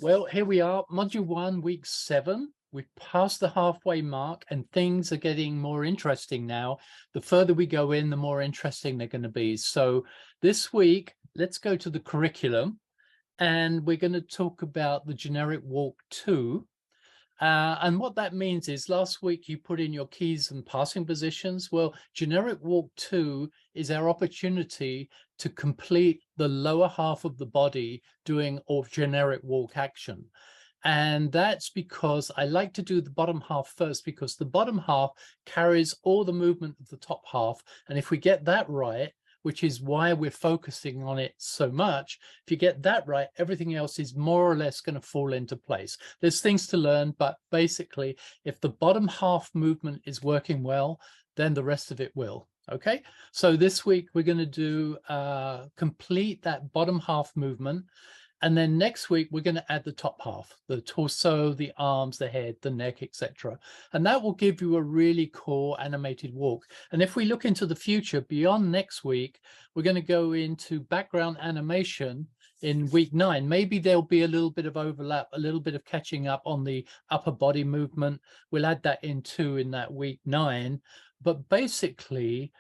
Well, here we are, module 1, week 7. We've passed the halfway mark and things are getting more interesting now. The further we go in, the more interesting they're going to be. So this week, let's go to the curriculum and we're going to talk about the generic walk 2. And what that means is last week you put in your keys and passing positions. Well, generic walk 2 is our opportunity to complete the lower half of the body doing a generic walk action. And that's because I like to do the bottom half first, because the bottom half carries all the movement of the top half. And if we get that right, which is why we're focusing on it so much, if you get that right, everything else is more or less going to fall into place. There's things to learn, but basically, if the bottom half movement is working well, then the rest of it will. Okay, so this week we're going to do complete that bottom half movement. And then next week, we're going to add the top half, the torso, the arms, the head, the neck, etc. And that will give you a really cool animated walk. And if we look into the future, beyond next week, we're going to go into background animation in week 9. Maybe there'll be a little bit of overlap, a little bit of catching up on the upper body movement. We'll add that in too in that week 9. But basically,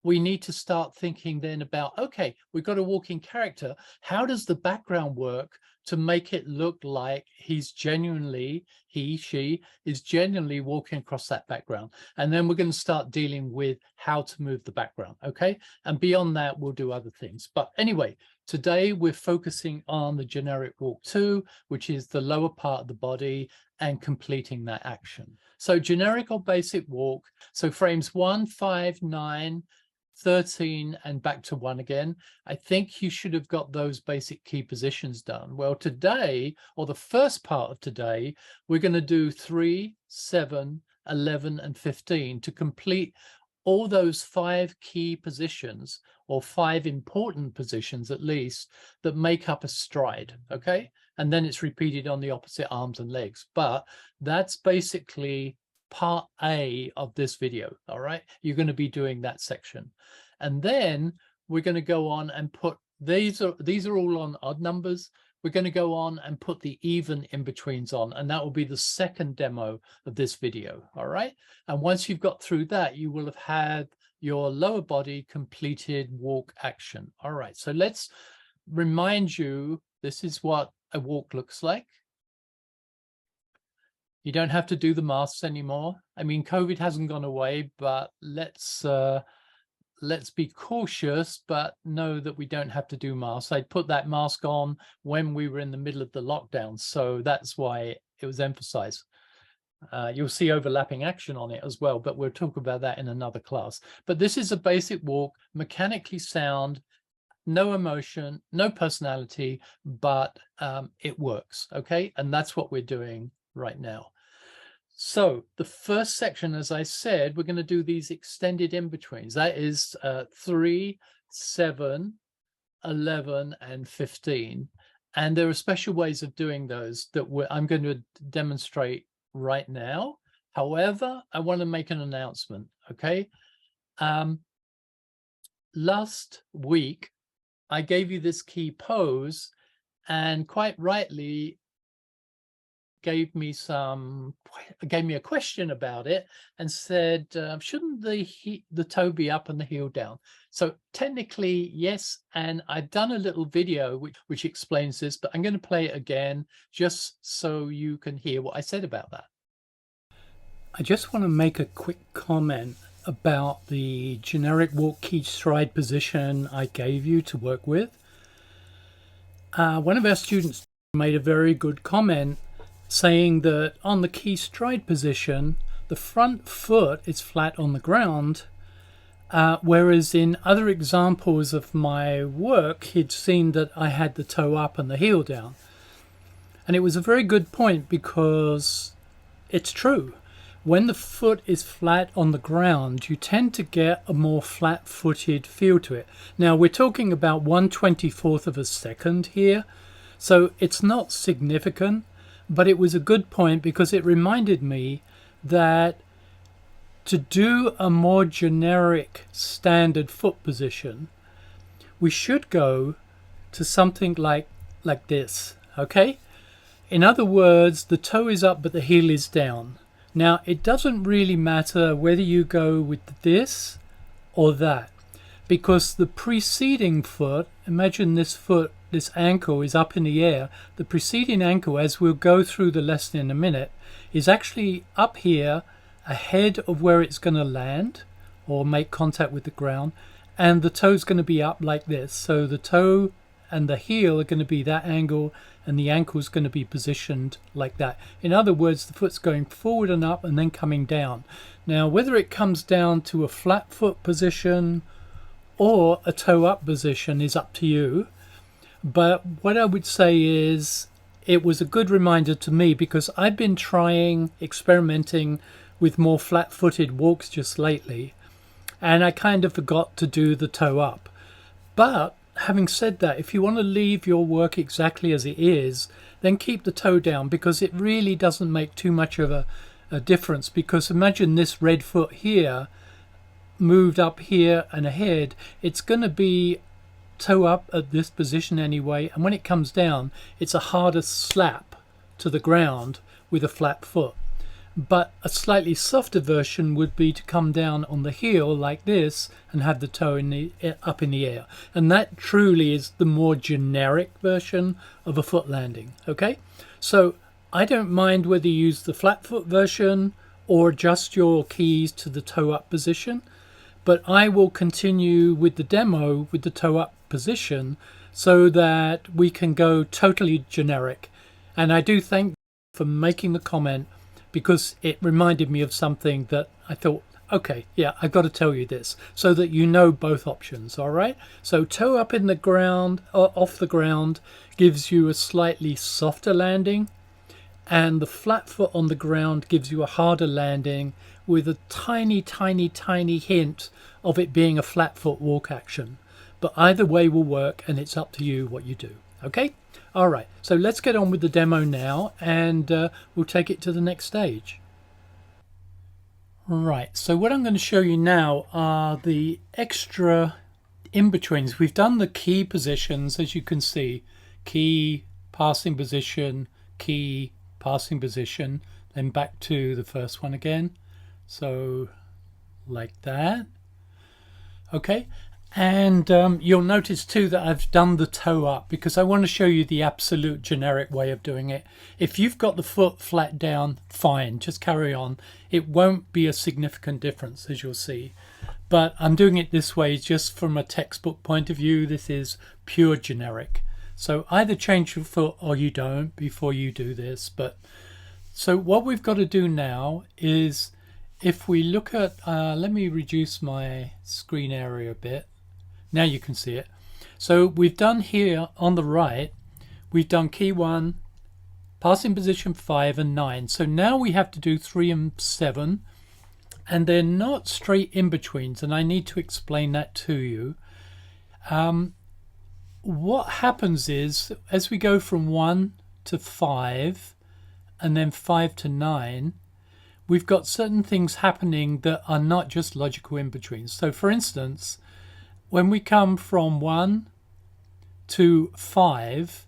we need to start thinking then about, okay, we've got a walking character. How does the background work to make it look like he, she is genuinely walking across that background? And then we're going to start dealing with how to move the background, okay? And beyond that, we'll do other things. But anyway, today we're focusing on the generic walk 2, which is the lower part of the body and completing that action. So generic or basic walk, so frames 1, 5, 9, 13 and back to 1 again. I think you should have got those basic key positions done. Well, today, or the first part of today, we're going to do 3, 7, 11 and 15 to complete all those 5 key positions, or 5 important positions at least, that make up a stride, okay? And then it's repeated on the opposite arms and legs. But that's basically part A of this video. All right, you're going to be doing that section, and then we're going to go on and put these are all on odd numbers. We're going to go on and put the even in-betweens on, and that will be the second demo of this video. All right, and once you've got through that, you will have had your lower body completed walk action. All right, so let's remind you, this is what a walk looks like. You don't have to do the masks anymore. I mean, COVID hasn't gone away, but let's be cautious, but know that we don't have to do masks. I put that mask on when we were in the middle of the lockdown, so that's why it was emphasized. You'll see overlapping action on it as well, but we'll talk about that in another class. But this is a basic walk, mechanically sound, no emotion, no personality, but it works, okay? And that's what we're doing right now. So the first section, as I said, we're going to do these extended in-betweens. That is 3, 7, 11, and 15. And there are special ways of doing those that I'm going to demonstrate right now. However, I want to make an announcement, okay? Last week, I gave you this key pose, and quite rightly, gave me a question about it and said, shouldn't the toe be up and the heel down? So technically, yes, and I've done a little video which explains this, but I'm going to play it again just so you can hear what I said about that. I just want to make a quick comment about the generic walk key stride position I gave you to work with. One of our students made a very good comment saying that on the key stride position, the front foot is flat on the ground, whereas in other examples of my work, he'd seen that I had the toe up and the heel down. And it was a very good point, because it's true. When the foot is flat on the ground, you tend to get a more flat-footed feel to it. Now, we're talking about 1/24th of a second here, so it's not significant. But it was a good point, because it reminded me that to do a more generic standard foot position, we should go to something like this. okay? In other words, the toe is up but the heel is down. Now, it doesn't really matter whether you go with this or that, because the preceding foot, imagine this foot, this ankle is up in the air. The preceding ankle, as we'll go through the lesson in a minute, is actually up here ahead of where it's going to land or make contact with the ground, and the toe's going to be up like this. So the toe and the heel are going to be that angle, and the ankle is going to be positioned like that. In other words, the foot's going forward and up and then coming down. Now, whether it comes down to a flat foot position or a toe up position is up to you. But what I would say is it was a good reminder to me, because I've been experimenting with more flat-footed walks just lately, and I kind of forgot to do the toe up. But having said that, if you want to leave your work exactly as it is, then keep the toe down, because it really doesn't make too much of a difference. Because imagine this red foot here moved up here and ahead, it's going to be toe up at this position anyway, and when it comes down, it's a harder slap to the ground with a flat foot. But a slightly softer version would be to come down on the heel like this and have the toe up in the air. And that truly is the more generic version of a foot landing. Okay, so I don't mind whether you use the flat foot version or adjust your keys to the toe up position, but I will continue with the demo with the toe up position so that we can go totally generic. And I do thank you for making the comment, because it reminded me of something that I thought, okay, yeah, I've got to tell you this so that you know both options. All right, so toe up in the ground or off the ground gives you a slightly softer landing, and the flat foot on the ground gives you a harder landing with a tiny hint of it being a flat foot walk action. But either way will work, and it's up to you what you do. Okay, all right, so let's get on with the demo now, and we'll take it to the next stage. Right, so what I'm going to show you now are the extra in-betweens. We've done the key positions, as you can see: key, passing position, key, passing position, then back to the first one again. So like that. Okay, and you'll notice too that I've done the toe up, because I want to show you the absolute generic way of doing it. If you've got the foot flat down, fine, just carry on. It won't be a significant difference, as you'll see. But I'm doing it this way just from a textbook point of view. This is pure generic. So either change your foot or you don't before you do this. But so what we've got to do now is, if we look at, let me reduce my screen area a bit. Now you can see it. So we've done here on the right, we've done key 1, passing position 5 and 9. So now we have to do 3 and 7, and they're not straight in-betweens, and I need to explain that to you. What happens is, as we go from 1 to 5 and then 5 to 9, we've got certain things happening that are not just logical in-betweens. So for instance, when we come from 1 to 5,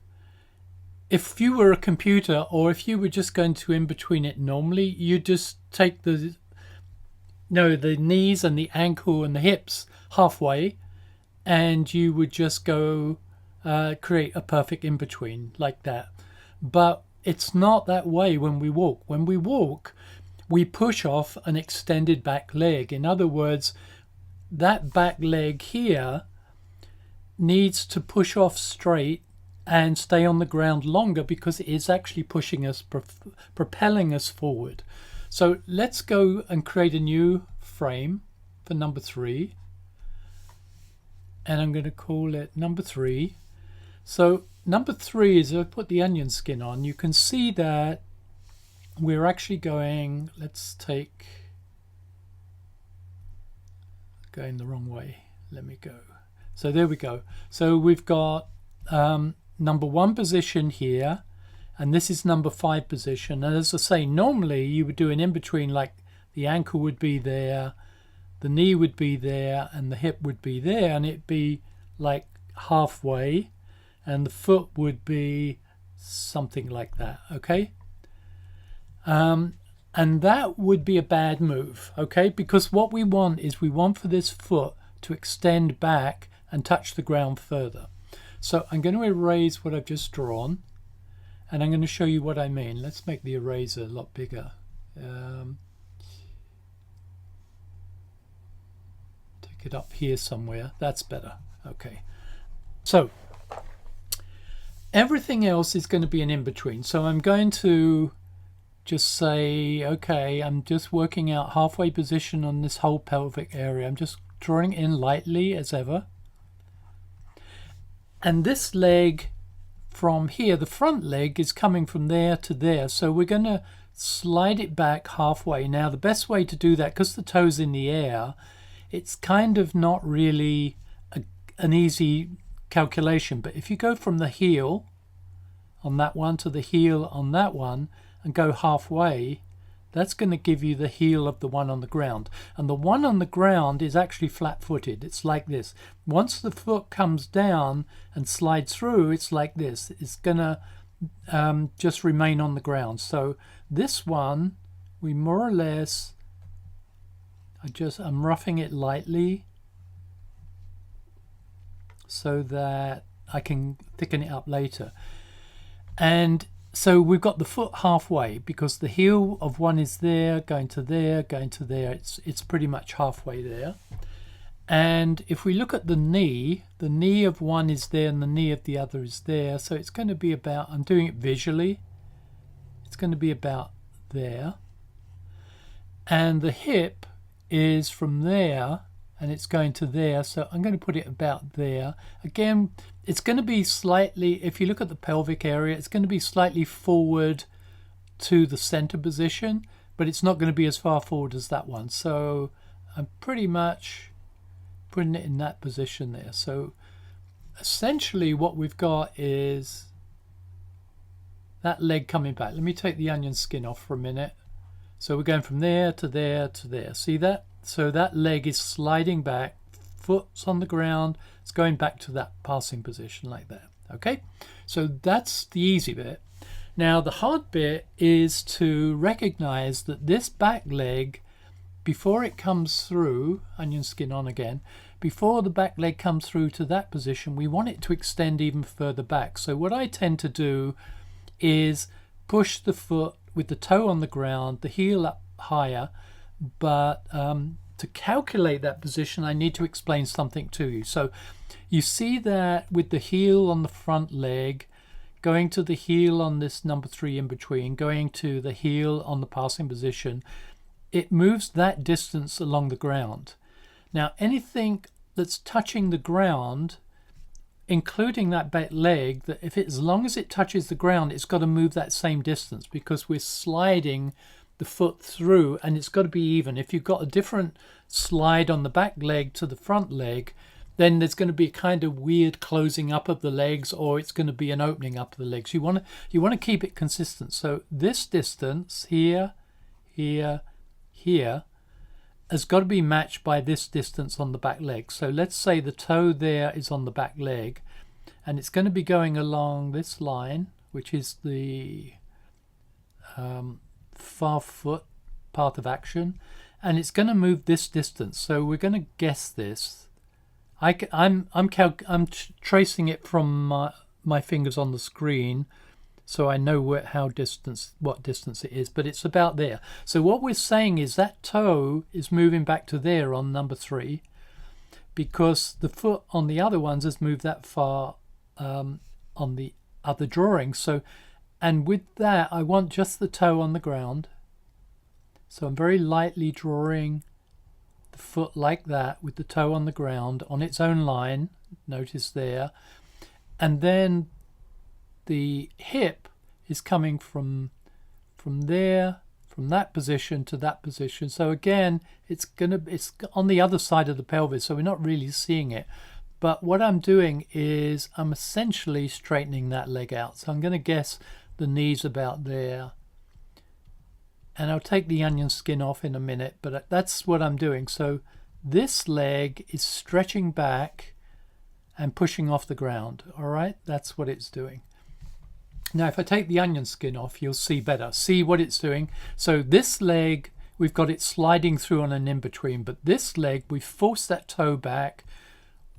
if you were a computer, or if you were just going to in-between it normally, you just take the knees and the ankle and the hips halfway, and you would just go create a perfect in-between like that. But it's not that way when we walk. When we walk, we push off an extended back leg. In other words, that back leg here needs to push off straight and stay on the ground longer, because it is actually pushing us, propelling us forward. So let's go and create a new frame for number 3, and I'm going to call it number 3. So number 3 is, if I put the onion skin on, you can see that we're actually going, going the wrong way. Let me go. So there we go. So we've got number 1 position here, and this is number 5 position. And as I say, normally you would do an in-between, like the ankle would be there, the knee would be there, and the hip would be there, and it'd be like halfway, and the foot would be something like that. Okay. And that would be a bad move, okay? Because what we want is we want for this foot to extend back and touch the ground further. So I'm going to erase what I've just drawn, and I'm going to show you what I mean. Let's make the eraser a lot bigger. Take it up here somewhere. That's better. Okay. So everything else is going to be an in-between. So I'm going to just say, okay, I'm just working out halfway position on this whole pelvic area. I'm just drawing in lightly as ever. And this leg from here, the front leg is coming from there to there. So we're going to slide it back halfway. Now, the best way to do that, because the toe's in the air, it's kind of not really an easy calculation. But if you go from the heel on that one to the heel on that one, and go halfway, that's going to give you the heel of the one on the ground. And the one on the ground is actually flat-footed. It's like this. Once the foot comes down and slides through, it's like this. It's going to just remain on the ground. So this one, we more or less, I'm roughing it lightly so that I can thicken it up later. And so we've got the foot halfway, because the heel of one is there, going to there, going to there. It's pretty much halfway there. And if we look at the knee of one is there and the knee of the other is there. So it's going to be about, I'm doing it visually, it's going to be about there. And the hip is from there and it's going to there. So I'm going to put it about there. Again, it's going to be slightly, if you look at the pelvic area, it's going to be slightly forward to the center position, but it's not going to be as far forward as that one. So I'm pretty much putting it in that position there. So essentially what we've got is that leg coming back. Let me take the onion skin off for a minute. So we're going from there to there to there. See that? So that leg is sliding back, foot's on the ground, it's going back to that passing position like that. Okay, so that's the easy bit. Now the hard bit is to recognize that this back leg, before it comes through, onion skin on again, before the back leg comes through to that position, we want it to extend even further back. So what I tend to do is push the foot with the toe on the ground, the heel up higher, but to calculate that position, I need to explain something to you. So you see that with the heel on the front leg, going to the heel on this number 3 in between, going to the heel on the passing position, it moves that distance along the ground. Now anything that's touching the ground, including that back leg, that if it, as long as it touches the ground, it's got to move that same distance, because we're sliding the foot through and it's got to be even. If you've got a different slide on the back leg to the front leg, then there's going to be a kind of weird closing up of the legs, or it's going to be an opening up of the legs. You want to keep it consistent. So this distance here, here, here has got to be matched by this distance on the back leg. So let's say the toe there is on the back leg, and it's going to be going along this line, which is the far foot path of action, and it's going to move this distance. So we're going to guess this. I'm tracing it from my fingers on the screen, so I know what distance it is, but it's about there. So what we're saying is that toe is moving back to there on number 3, because the foot on the other ones has moved that far on the other drawing. So, and with that, I want just the toe on the ground. So I'm very lightly drawing the foot like that with the toe on the ground on its own line. Notice there. And then the hip is coming from there, from that position to that position. So again, it's on the other side of the pelvis, so we're not really seeing it. But what I'm doing is I'm essentially straightening that leg out. So I'm going to guess the knee's about there. And I'll take the onion skin off in a minute, but that's what I'm doing. So this leg is stretching back and pushing off the ground. All right, that's what it's doing. Now, if I take the onion skin off, you'll see better. See what it's doing. So this leg, we've got it sliding through on an in-between, but this leg, we've forced that toe back,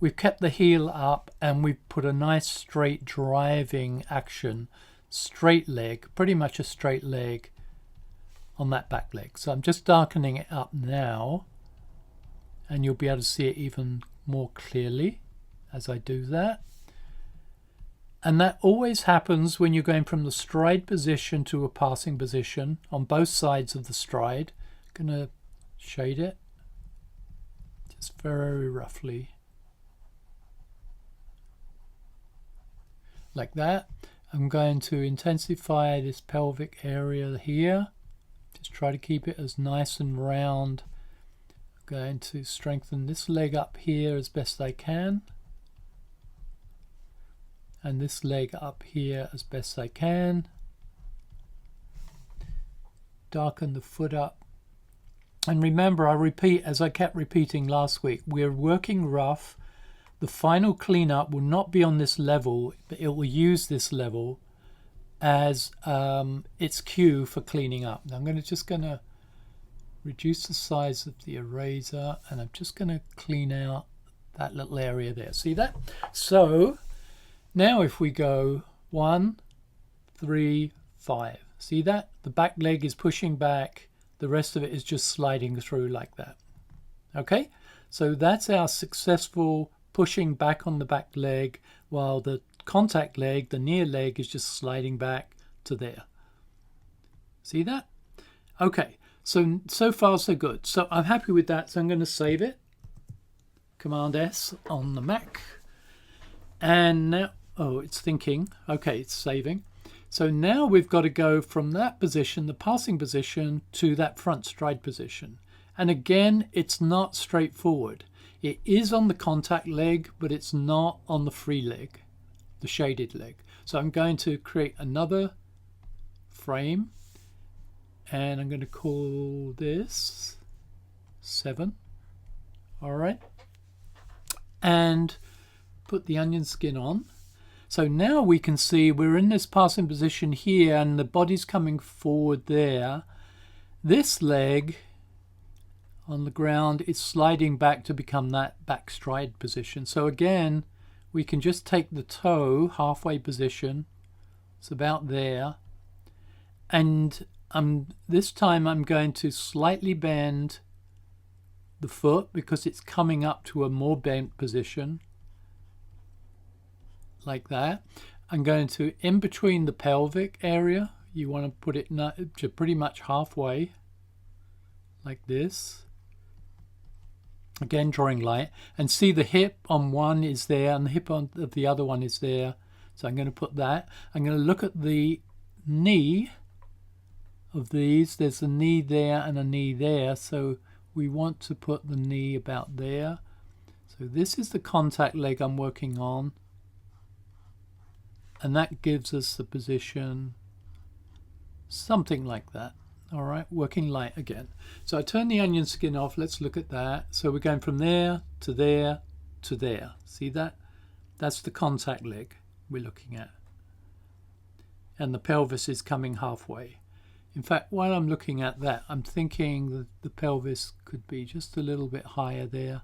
we've kept the heel up, and we've put a nice straight driving action, straight leg, pretty much a straight leg on that back leg. So I'm just darkening it up now, and you'll be able to see it even more clearly as I do that. And that always happens when you're going from the stride position to a passing position on both sides of the stride. I'm going to shade it just very roughly. Like that. I'm going to intensify this pelvic area here. Just try to keep it as nice and round. I'm going to strengthen this leg up here as best I can. And this leg up here as best I can. Darken the foot up. And remember, I repeat, as I kept repeating last week, we're working rough. The final cleanup will not be on this level, but it will use this level as its cue for cleaning up. Now I'm just going to reduce the size of the eraser, and I'm just going to clean out that little area there. See that? So now if we go 1, 3, 5, see that? The back leg is pushing back, the rest of it is just sliding through like that. Okay, so that's our successful pushing back on the back leg, while the contact leg, the near leg, is just sliding back to there. See that? Okay, so far so good. So I'm happy with that, so I'm going to save it. Command S on the Mac. And now, oh, it's thinking. Okay, it's saving. So now we've got to go from that position, the passing position, to that front stride position. And again, it's not straightforward. It is on the contact leg, but it's not on the free leg, the shaded leg. So I'm going to create another frame, and I'm going to call this 7. All right. And put the onion skin on. So now we can see we're in this passing position here, and the body's coming forward there. This leg on the ground is sliding back to become that back stride position. So again, we can just take the toe halfway position. It's about there. And this time I'm going to slightly bend the foot because it's coming up to a more bent position. Like that. I'm going to, in between the pelvic area, you want to put it to pretty much halfway, like this. Again, drawing light, and see the hip on one is there and the hip on the other one is there. So I'm going to put that. I'm going to look at the knee of these. There's a knee there and a knee there, so we want to put the knee about there. So this is the contact leg I'm working on. And that gives us the position, something like that. All right, working light again. So I turn the onion skin off. Let's look at that. So we're going from there to there to there. See that? That's the contact leg we're looking at. And the pelvis is coming halfway. In fact, while I'm looking at that, I'm thinking that the pelvis could be just a little bit higher there.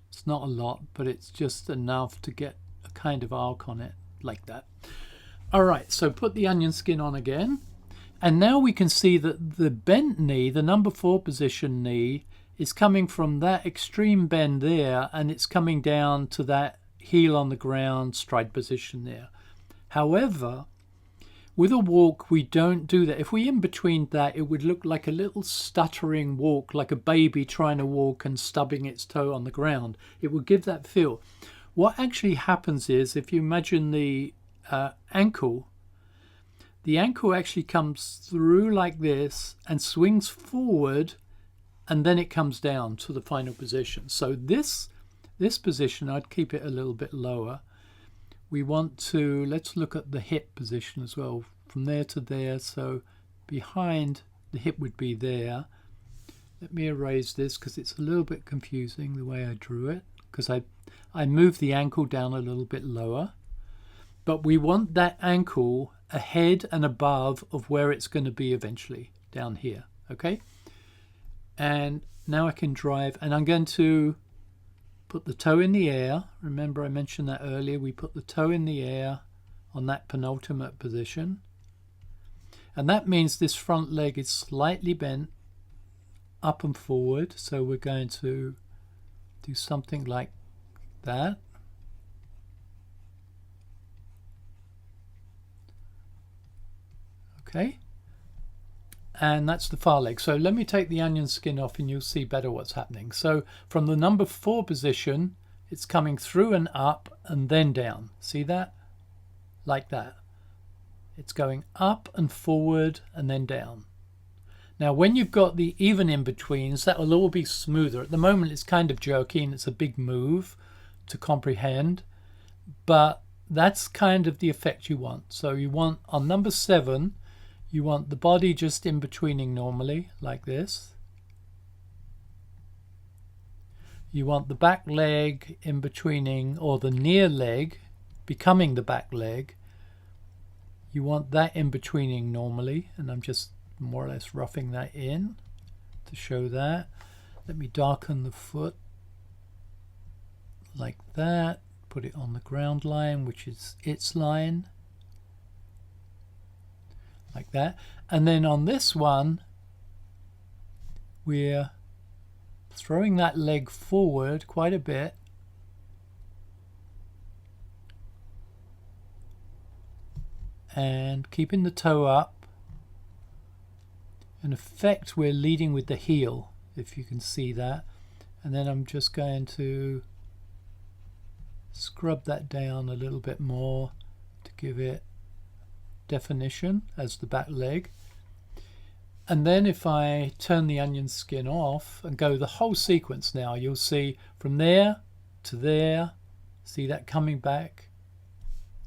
It's not a lot, but it's just enough to get a kind of arc on it, like that. All right, so put the onion skin on again. And now we can see that the bent knee, the number 4 position knee, is coming from that extreme bend there, and it's coming down to that heel on the ground stride position there. However, with a walk, we don't do that. If we in between that, it would look like a little stuttering walk, like a baby trying to walk and stubbing its toe on the ground. It would give that feel. What actually happens is, if you imagine the ankle actually comes through like this and swings forward, and then it comes down to the final position. So this position, I'd keep it a little bit lower. We want to, let's look at the hip position as well, from there to there. So behind the hip would be there. Let me erase this because it's a little bit confusing the way I drew it, because I moved the ankle down a little bit lower. but we want that ankle ahead and above of where it's going to be eventually, down here. Okay, and now I can drive, and I'm going to put the toe in the air. Remember I mentioned that earlier. We put the toe in the air on that penultimate position, and that means this front leg is slightly bent up and forward. So we're going to do something like that. Okay, and that's the far leg. So let me take the onion skin off and you'll see better what's happening. So from the number 4 position, it's coming through and up and then down. See that? Like that. It's going up and forward and then down. Now when you've got the even in-betweens, that will all be smoother. At the moment it's kind of jerky and it's a big move to comprehend, but that's kind of the effect you want. So you want, on number 7, you want the body just in-betweening normally, like this. You want the back leg in-betweening, or the near leg becoming the back leg. You want that in-betweening normally, and I'm just more or less roughing that in to show that. Let me darken the foot like that. Put it on the ground line, which is its line. Like that. And then on this one, we're throwing that leg forward quite a bit. And keeping the toe up. In effect, we're leading with the heel, if you can see that. And then I'm just going to scrub that down a little bit more to give it definition as the back leg. And then if I turn the onion skin off and go the whole sequence now, you'll see from there to there, see that coming back.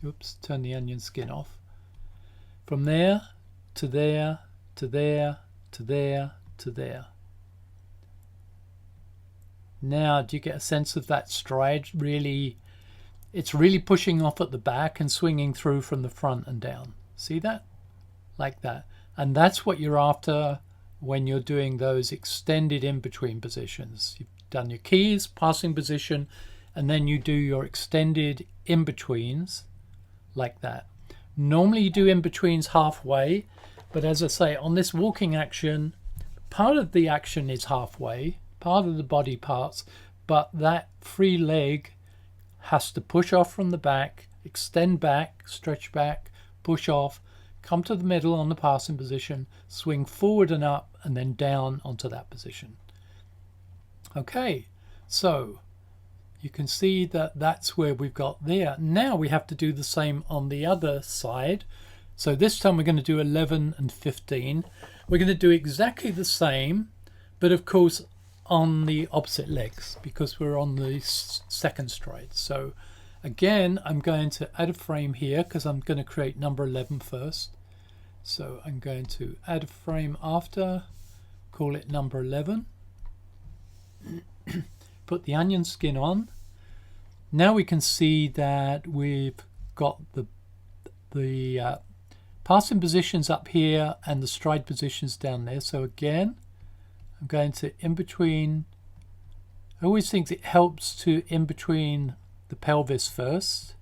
Oops, turn the onion skin off. From there to there, to there, to there, to there. Now, do you get a sense of that stride? Really, it's really pushing off at the back and swinging through from the front and down. See that? Like that. And that's what you're after when you're doing those extended in-between positions. You've done your keys, passing position, and then you do your extended in-betweens like that. Normally you do in-betweens halfway, but as I say, on this walking action, part of the action is halfway, part of the body parts, but that free leg has to push off from the back, extend back, stretch back, push off, come to the middle on the passing position, swing forward and up, and then down onto that position. Okay, so you can see that that's where we've got there. Now we have to do the same on the other side. So this time we're going to do 11 and 15. We're going to do exactly the same, but of course on the opposite legs, because we're on the second stride. So again, I'm going to add a frame here because I'm going to create number 11 first. So I'm going to add a frame after, call it number 11. Put the onion skin on. Now we can see that we've got the passing positions up here and the stride positions down there. So again, I'm going to in between. I always think it helps to in between the pelvis first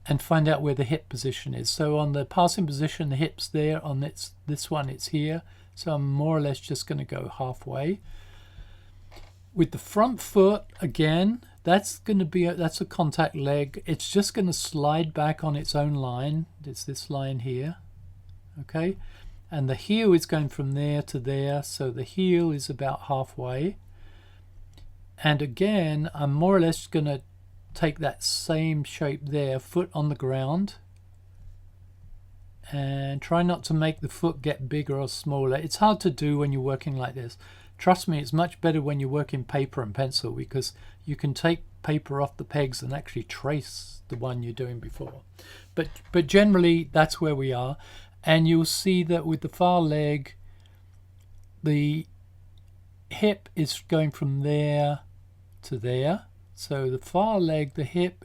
and find out where the hip position is. So on the passing position, the hip's there. On this one, it's here. So I'm more or less just going to go halfway. With the front foot, again, that's going to be that's a contact leg. It's just going to slide back on its own line. It's this line here. Okay, and the heel is going from there to there. So the heel is about halfway. And again, I'm more or less going to take that same shape there, foot on the ground, and try not to make the foot get bigger or smaller. It's hard to do when you're working like this. Trust me, it's much better when you work in paper and pencil, because you can take paper off the pegs and actually trace the one you're doing before. But generally, that's where we are. And you'll see that with the far leg, the hip is going from there to there. So the far leg, the hip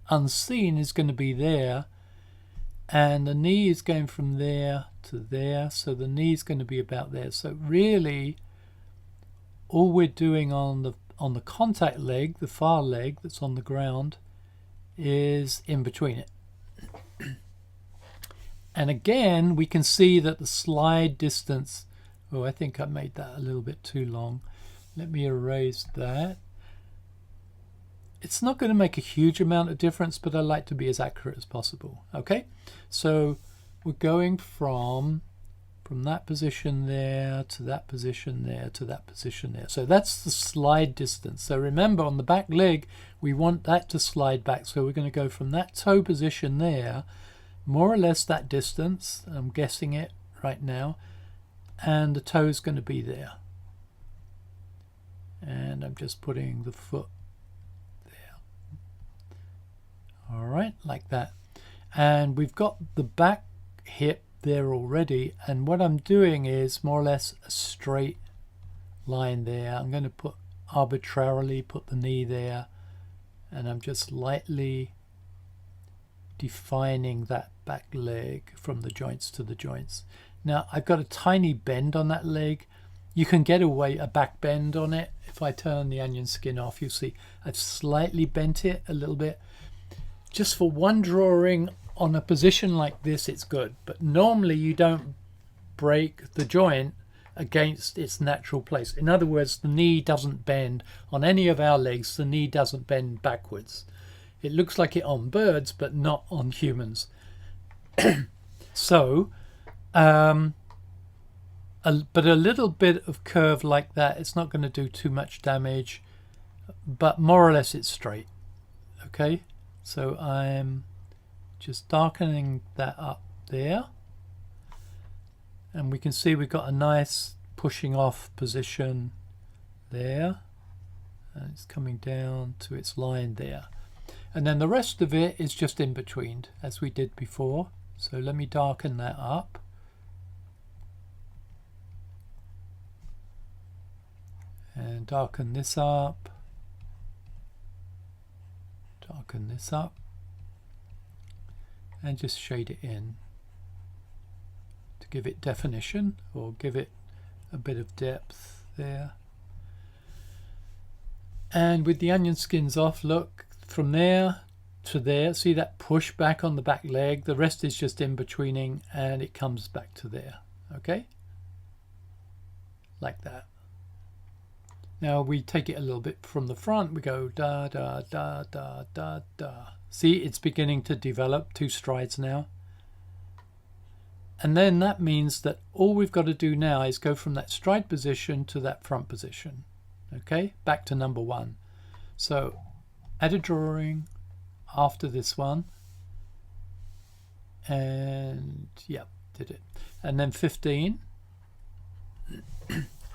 unseen is going to be there, and the knee is going from there to there, so the knee is going to be about there. So really all we're doing on the contact leg, the far leg that's on the ground, is in between it. And again, we can see that the slide distance, oh, I think I made that a little bit too long. Let me erase that. It's not going to make a huge amount of difference, but I like to be as accurate as possible. Okay, so we're going from that position there to that position there to that position there. So that's the slide distance. So remember, on the back leg, we want that to slide back. So we're going to go from that toe position there, more or less that distance. I'm guessing it right now. And the toe is going to be there. And I'm just putting the foot there. All right, like that. And we've got the back hip there already, and what I'm doing is more or less a straight line there. I'm going to arbitrarily put the knee there, and I'm just lightly defining that back leg from the joints to the joints. Now I've got a tiny bend on that leg. You can get a back bend on it. If I turn the onion skin off, you'll see I've slightly bent it a little bit. Just for one drawing on a position like this, it's good, but normally you don't break the joint against its natural place. In other words, the knee doesn't bend on any of our legs. The knee doesn't bend backwards. It looks like it on birds, but not on humans. So but a little bit of curve like that, it's not going to do too much damage, but more or less it's straight. Okay, so I'm just darkening that up there, and we can see we've got a nice pushing off position there, and it's coming down to its line there, and then the rest of it is just in between as we did before. So let me darken that up, and darken this up, darken this up, and just shade it in to give it definition, or give it a bit of depth there. And with the onion skins off, look, from there to there, see that push back on the back leg? The rest is just in betweening, and it comes back to there. Okay, like that. Now we take it a little bit from the front. We go da da da da da da. See, it's beginning to develop 2 strides now. And then that means that all we've got to do now is go from that stride position to that front position. Okay, back to number 1. So add a drawing after this one. And yeah, did it. And then 15.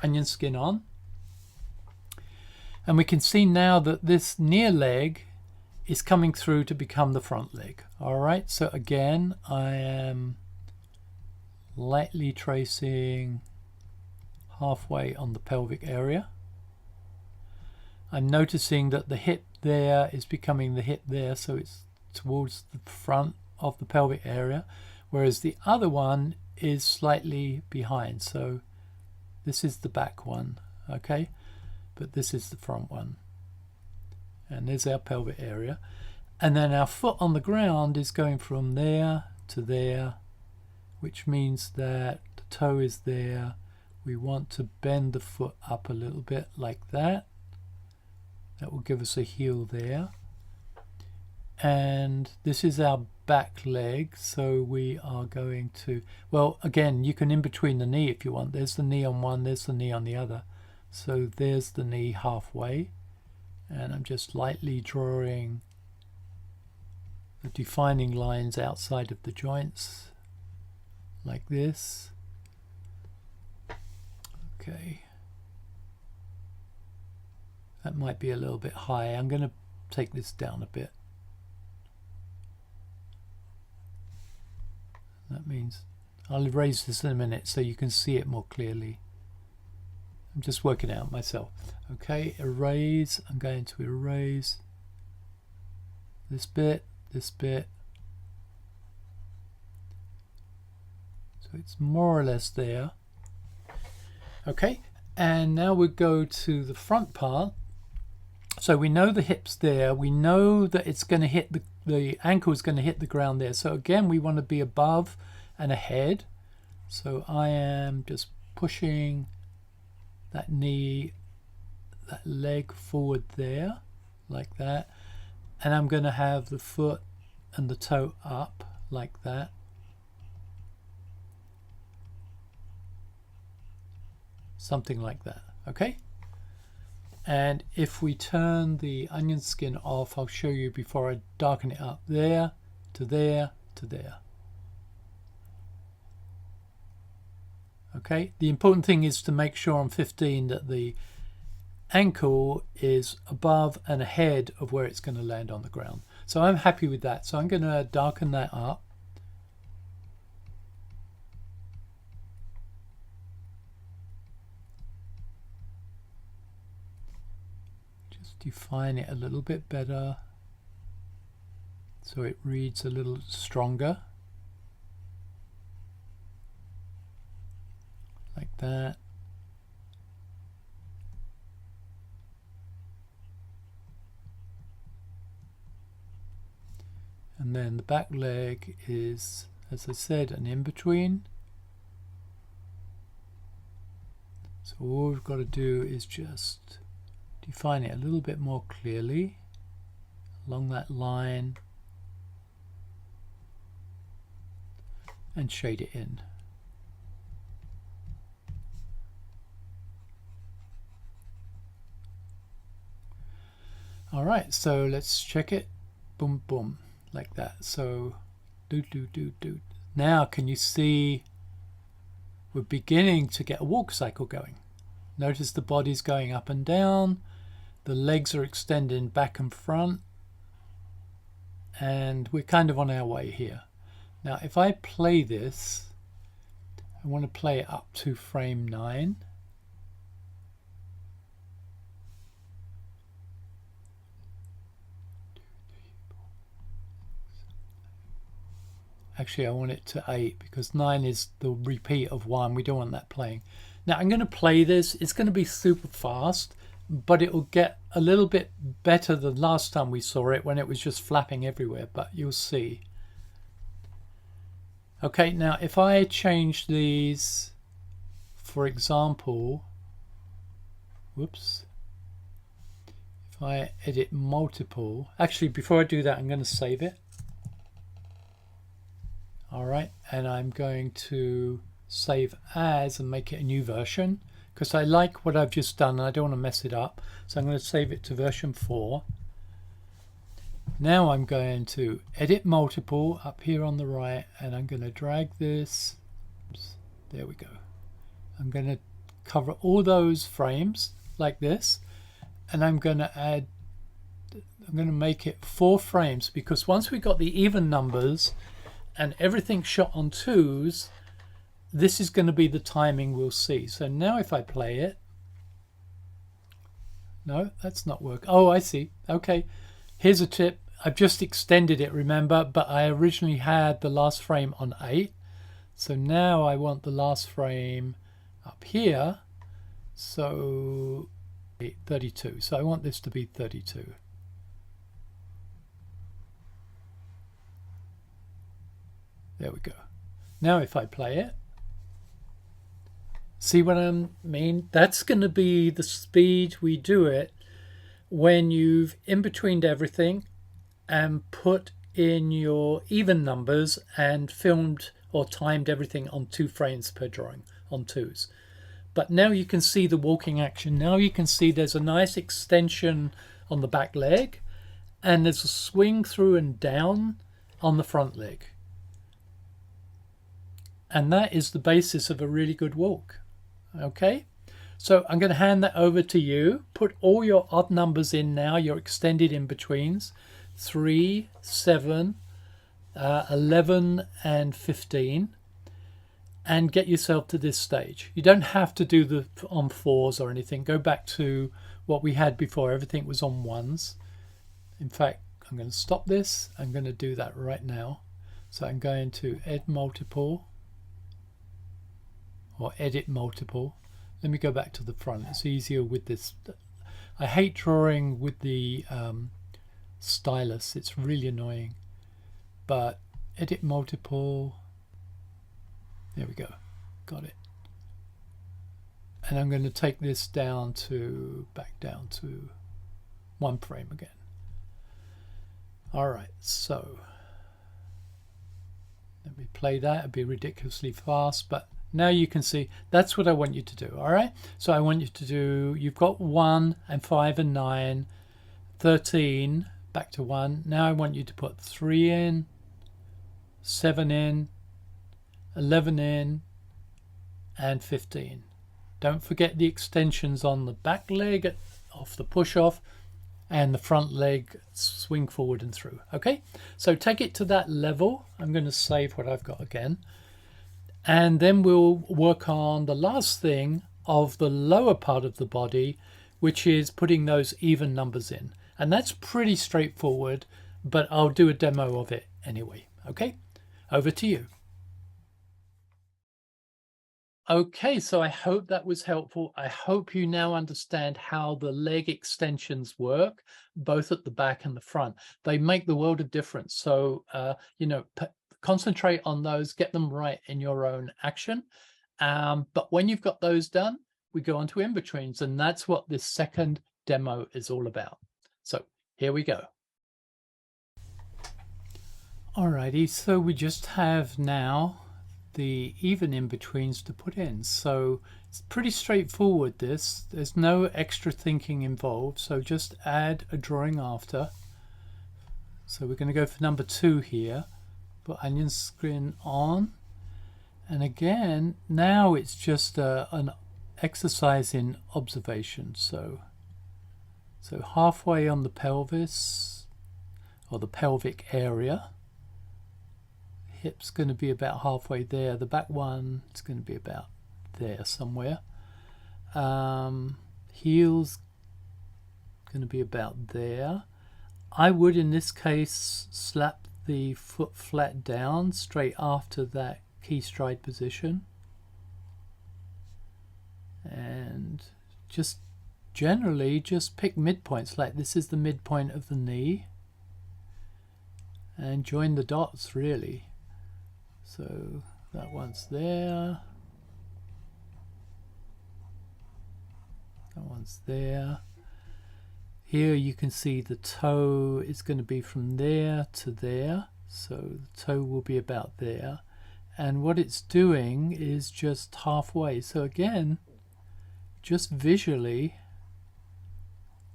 Onion skin on. And we can see now that this near leg is coming through to become the front leg. All right, so again, I am lightly tracing halfway on the pelvic area. I'm noticing that the hip there is becoming the hip there, so it's towards the front of the pelvic area, whereas the other one is slightly behind. So this is the back one, okay, but this is the front one. And there's our pelvic area. And then our foot on the ground is going from there to there, which means that the toe is there. We want to bend the foot up a little bit like that. That will give us a heel there. And this is our back leg, so we are going to, well, again, you can in between the knee if you want. There's the knee on one, there's the knee on the other. So there's the knee halfway. And I'm just lightly drawing the defining lines outside of the joints like this. Okay, that might be a little bit high. I'm going to take this down a bit. That means I'll erase this in a minute so you can see it more clearly. I'm just working it out myself. Okay, erase. I'm going to erase this bit, this bit. So it's more or less there. Okay, and now we go to the front part. So we know the hip's there. We know that it's going to hit the ankle is going to hit the ground there. So again, we want to be above and ahead. So I am just pushing that knee, that leg forward there, like that. And I'm going to have the foot and the toe up, like that. Something like that, okay? And if we turn the onion skin off, I'll show you before I darken it up. There, to there, to there. Okay, the important thing is to make sure on 15 that the ankle is above and ahead of where it's going to land on the ground. So I'm happy with that. So I'm going to darken that up. Just define it a little bit better so it reads a little stronger. Like that. And then the back leg is, as I said, an in-between. So all we've got to do is just define it a little bit more clearly along that line and shade it in. All right, so let's check it. Boom, boom, like that. So, do. Now, can you see we're beginning to get a walk cycle going? Notice the body's going up and down. The legs are extending back and front. And we're kind of on our way here. Now, if I play this, I want to play it up to frame 9. Actually, I want it to 8 because 9 is the repeat of 1. We don't want that playing. Now, I'm going to play this. It's going to be super fast, but it will get a little bit better than last time we saw it when it was just flapping everywhere, but you'll see. Okay, now if I change these, for example, whoops, if I edit multiple, actually before I do that, I'm going to save it. All right, and I'm going to save as and make it a new version because I like what I've just done and I don't want to mess it up. So I'm going to save it to version 4. Now I'm going to edit multiple up here on the right and I'm going to drag this. Oops, there we go. I'm going to cover all those frames like this and I'm going to make it 4 frames because once we got the even numbers and everything shot on 2s, this is going to be the timing we'll see. So now if I play it, no, that's not working. Oh, I see. Okay, here's a tip. I've just extended it, remember, but I originally had the last frame on 8. So now I want the last frame up here. So 32. So I want this to be 32. There we go. Now if I play it, see what I mean? That's going to be the speed we do it when you've in-betweened everything and put in your even numbers and filmed or timed everything on 2 frames per drawing on 2s. But now you can see the walking action. Now you can see there's a nice extension on the back leg and there's a swing through and down on the front leg. And that is the basis of a really good walk. Okay, so I'm going to hand that over to you. Put all your odd numbers in now, your extended in-betweens, 3, 7, 11 and 15, and get yourself to this stage. You don't have to do the on 4s or anything. Go back to what we had before. Everything was on 1s. In fact, I'm going to stop this. I'm going to do that right now. So I'm going to add multiple or edit multiple. Let me go back to the front. It's easier with this. I hate drawing with the stylus. It's really annoying. But edit multiple. There we go. Got it. And I'm going to take this down to back down to 1 frame again. All right, so let me play that. It'd be ridiculously fast, but now you can see that's what I want you to do. All right, so I want you to do, you've got 1 and 5 and 9, 13, back to 1. Now I want you to put 3 in, 7 in, 11 in, and 15. Don't forget the extensions on the back leg off the push off and the front leg swing forward and through. Okay, so take it to that level. I'm going to save what I've got again, and then we'll work on the last thing of the lower part of the body, which is putting those even numbers in, and that's pretty straightforward, but I'll do a demo of it anyway. Okay, over to you. Okay, so I hope that was helpful. I hope you now understand how the leg extensions work, both at the back and the front. They make the world of difference. So, you know, concentrate on those, get them right in your own action. But when you've got those done, we go on to in-betweens, and that's what this second demo is all about. So here we go. Alrighty, so we just have now the even in-betweens to put in. So it's pretty straightforward, this. There's no extra thinking involved, so just add a drawing after. So we're going to go for number 2 here. Put onion skin on. And again, now it's just an exercise in observation. So halfway on the pelvis, or the pelvic area. Hip's going to be about halfway there. The back one is going to be about there somewhere. Heel's going to be about there. I would, in this case, slap the foot flat down straight after that key stride position. And just generally, just pick midpoints, like this is the midpoint of the knee. And join the dots, really. So that one's there, that one's there. Here you can see the toe is going to be from there to there, so the toe will be about there. And what it's doing is just halfway. So again, just visually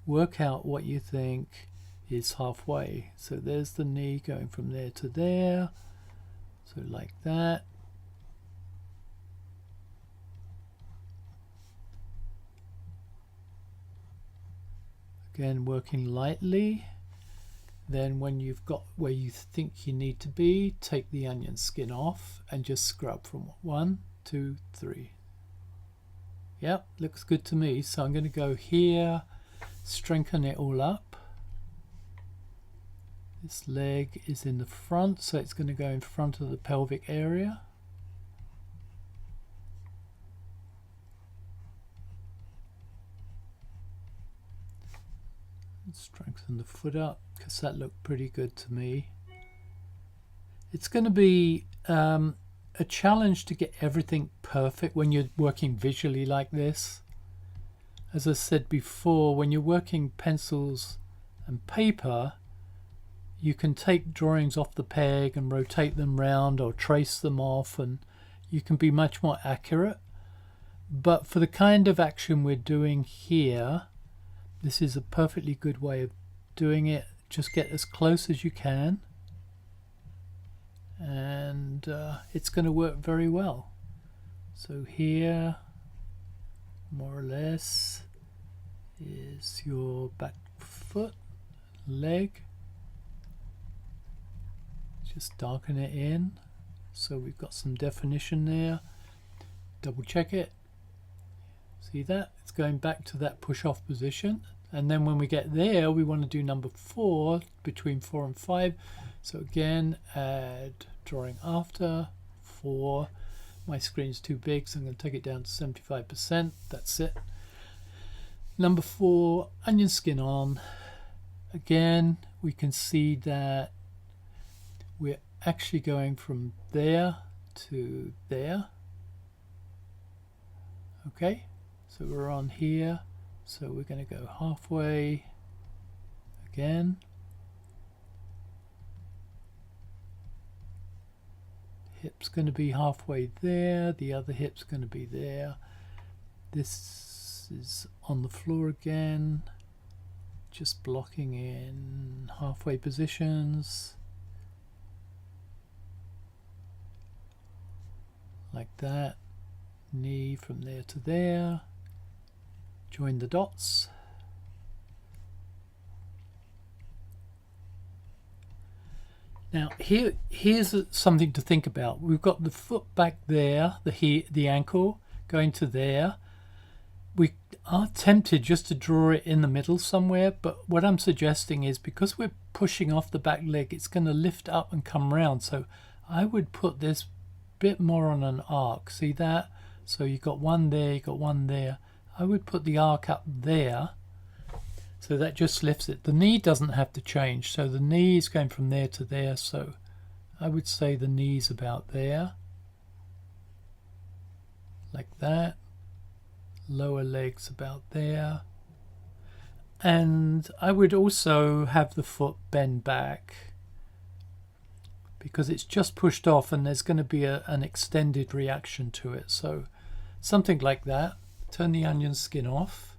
work out what you think is halfway. So there's the knee going from there to there. So like that. Again, working lightly. Then when you've got where you think you need to be, take the onion skin off and just scrub from 1, 2, 3. Yep, looks good to me. So I'm going to go here, strengthen it all up. This leg is in the front, so it's going to go in front of the pelvic area. Strengthen the foot up, because that looked pretty good to me. It's going to be a challenge to get everything perfect when you're working visually like this. As I said before, when you're working pencils and paper, you can take drawings off the peg and rotate them round or trace them off, and you can be much more accurate. But for the kind of action we're doing here, this is a perfectly good way of doing it. Just get as close as you can, and it's going to work very well. So here, more or less, is your back foot, leg. Just darken it in so we've got some definition there. Double check it. See that? It's going back to that push off position. And then when we get there, we want to do number 4 between 4 and 5. So again, add drawing after 4. My screen's too big, so I'm going to take it down to 75%. That's it. Number 4, onion skin on. Again, we can see that we're actually going from there to there. Okay, so we're on here. So we're going to go halfway again. Hip's going to be halfway there. The other hip's going to be there. This is on the floor again. Just blocking in halfway positions. Like that. Knee from there to there. Join the dots. Now here's something to think about. We've got the foot back there, the ankle going to there. We are tempted just to draw it in the middle somewhere, but what I'm suggesting is because we're pushing off the back leg, it's going to lift up and come round. So I would put this bit more on an arc. See that? So you've got one there, you've got one there. I would put the arc up there, so that just lifts it. The knee doesn't have to change, so the knee is going from there to there, so I would say the knee's about there, like that. Lower leg's about there, and I would also have the foot bend back because it's just pushed off and there's going to be an extended reaction to it, so something like that. Turn the onion skin off.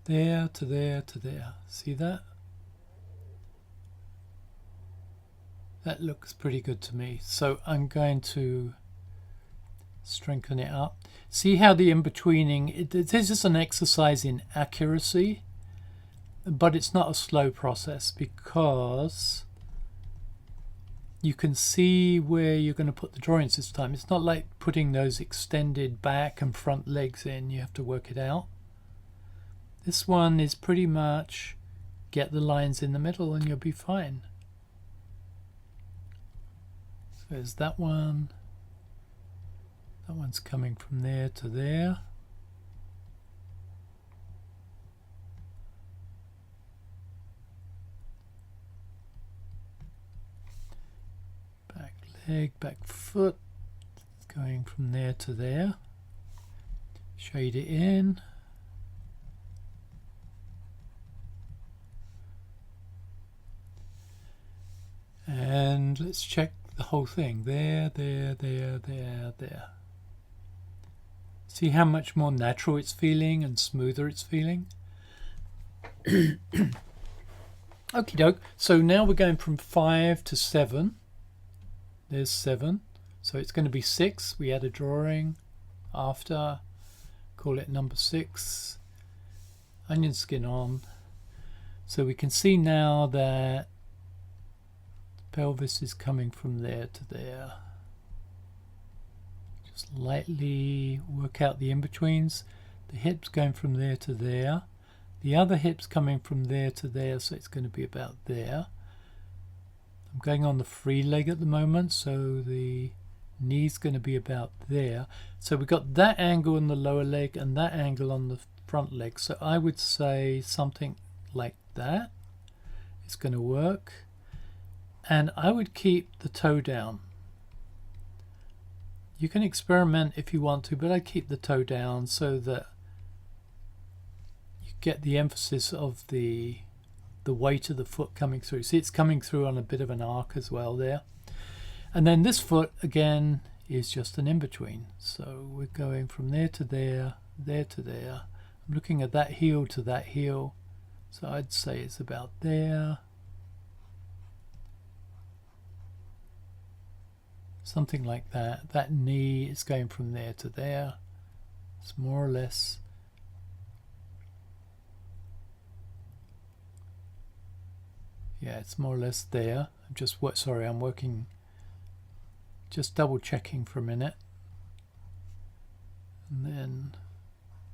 There to there to there. See that? That looks pretty good to me. So I'm going to strengthen it up. See how the in-betweening, this is an exercise in accuracy, but it's not a slow process because you can see where you're going to put the drawings this time. It's not like putting those extended back and front legs in. You have to work it out. This one is pretty much get the lines in the middle and you'll be fine. So there's that one. That one's coming from there to there. Leg, back foot, going from there to there. Shade it in. And let's check the whole thing. There, there, there, there, there. See how much more natural it's feeling and smoother it's feeling? Okie doke. So now we're going from 5 to 7. There's 7, so it's going to be 6. We add a drawing after, call it number 6. Onion skin on. So we can see now that the pelvis is coming from there to there. Just lightly work out the in-betweens. The hip's going from there to there. The other hip's coming from there to there, so it's going to be about there. I'm going on the free leg at the moment, so the knee's going to be about there. So we've got that angle on the lower leg and that angle on the front leg. So I would say something like that. It's going to work. And I would keep the toe down. You can experiment if you want to, but I keep the toe down so that you get the emphasis of the weight of the foot coming through. See, it's coming through on a bit of an arc as well there. And then this foot again is just an in-between. So we're going from there to there, there to there. I'm looking at that heel to that heel. So I'd say it's about there. Something like that. That knee is going from there to there. It's more or less. Yeah, it's more or less there. I'm working, just double checking for a minute. And then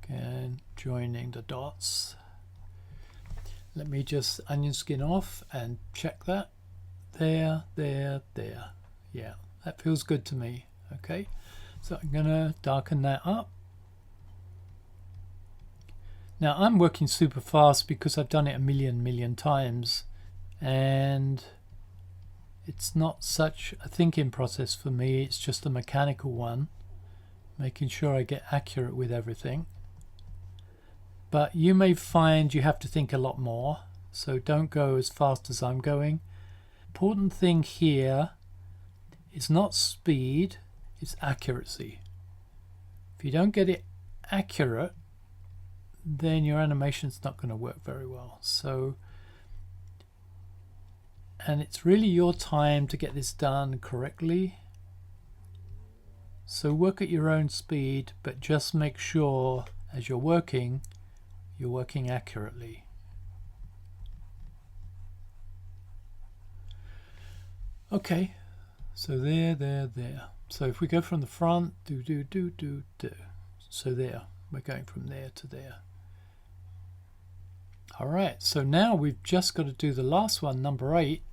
again, joining the dots. Let me just onion skin off and check that. There. Yeah, that feels good to me. Okay, so I'm gonna darken that up. Now I'm working super fast because I've done it a million times, and it's not such a thinking process for me. It's just a mechanical one, making sure I get accurate with everything. But you may find you have to think a lot more, so don't go as fast as I'm going. Important thing here is not speed, it's accuracy. If you don't get it accurate, then your animation's not going to work very well. So, and it's really your time to get this done correctly. So work at your own speed, but just make sure as you're working accurately. Okay, so there. So if we go from the front, do. So there, we're going from there to there. All right, so now we've just got to do the last one, number 8.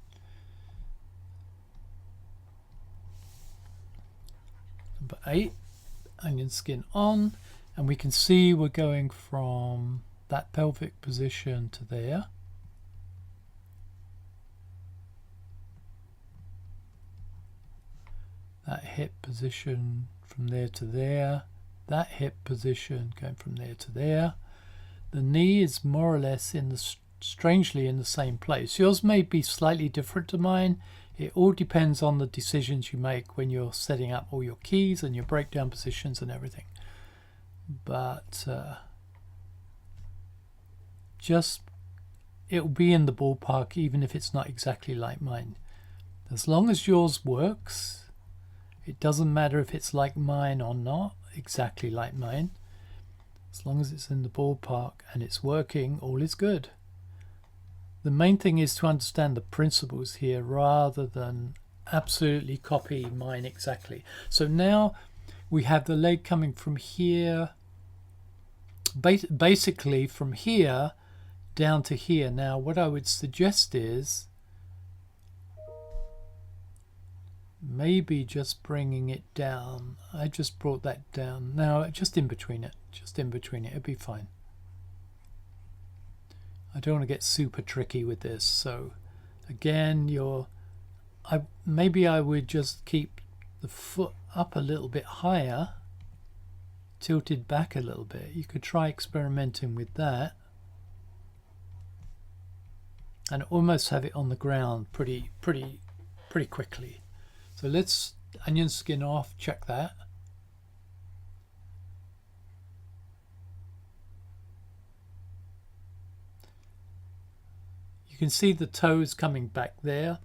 Number 8, onion skin on, and we can see we're going from that pelvic position to there. That hip position from there to there. That hip position going from there to there. The knee is more or less strangely in the same place. Yours may be slightly different to mine. It all depends on the decisions you make when you're setting up all your keys and your breakdown positions and everything. But just it'll be in the ballpark even if it's not exactly like mine. As long as yours works, it doesn't matter if it's like mine or not exactly like mine. As long as it's in the ballpark and it's working, all is good. The main thing is to understand the principles here rather than absolutely copy mine exactly. So now we have the leg coming from here, basically from here down to here. Now what I would suggest is maybe just bringing it down. I just brought that down. Now just in between it, it'll be fine. I don't want to get super tricky with this. So again, maybe I would just keep the foot up a little bit higher, tilted back a little bit. You could try experimenting with that and almost have it on the ground pretty quickly. So let's onion skin off, check that. You can see the toes coming back there.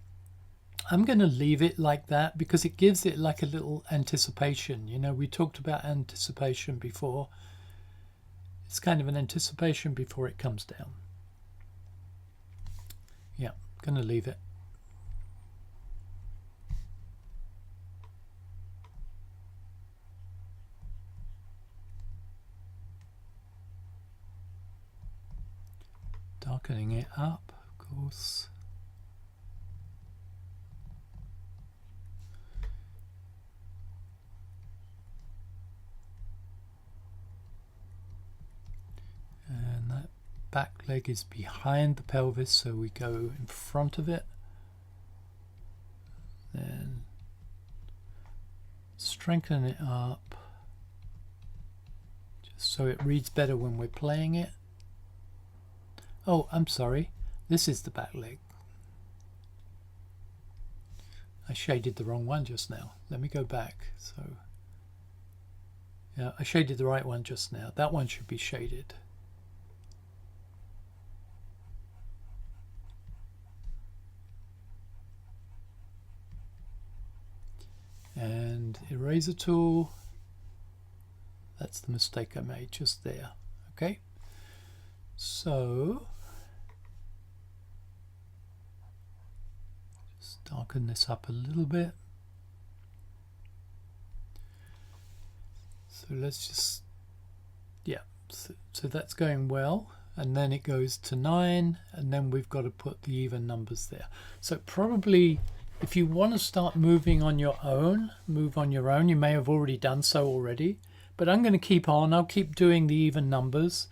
I'm going to leave it like that because it gives it like a little anticipation. You know, we talked about anticipation before. It's kind of an anticipation before it comes down. Yeah, going to leave it. Darkening it up, of course. And that back leg is behind the pelvis, so we go in front of it. Then strengthen it up, just so it reads better when we're playing it. Oh, I'm sorry, this is the back leg. I shaded the wrong one just now. Let me go back. So yeah, I shaded the right one just now. That one should be shaded. And eraser tool, that's the mistake I made just there. Okay, so just darken this up a little bit. So let's just, yeah, so that's going well. and then it goes to 9, and then we've got to put the even numbers there. So probably if you want to start moving on your own, move on your own. You may have already done so already, but I'm going to keep on. I'll keep doing the even numbers,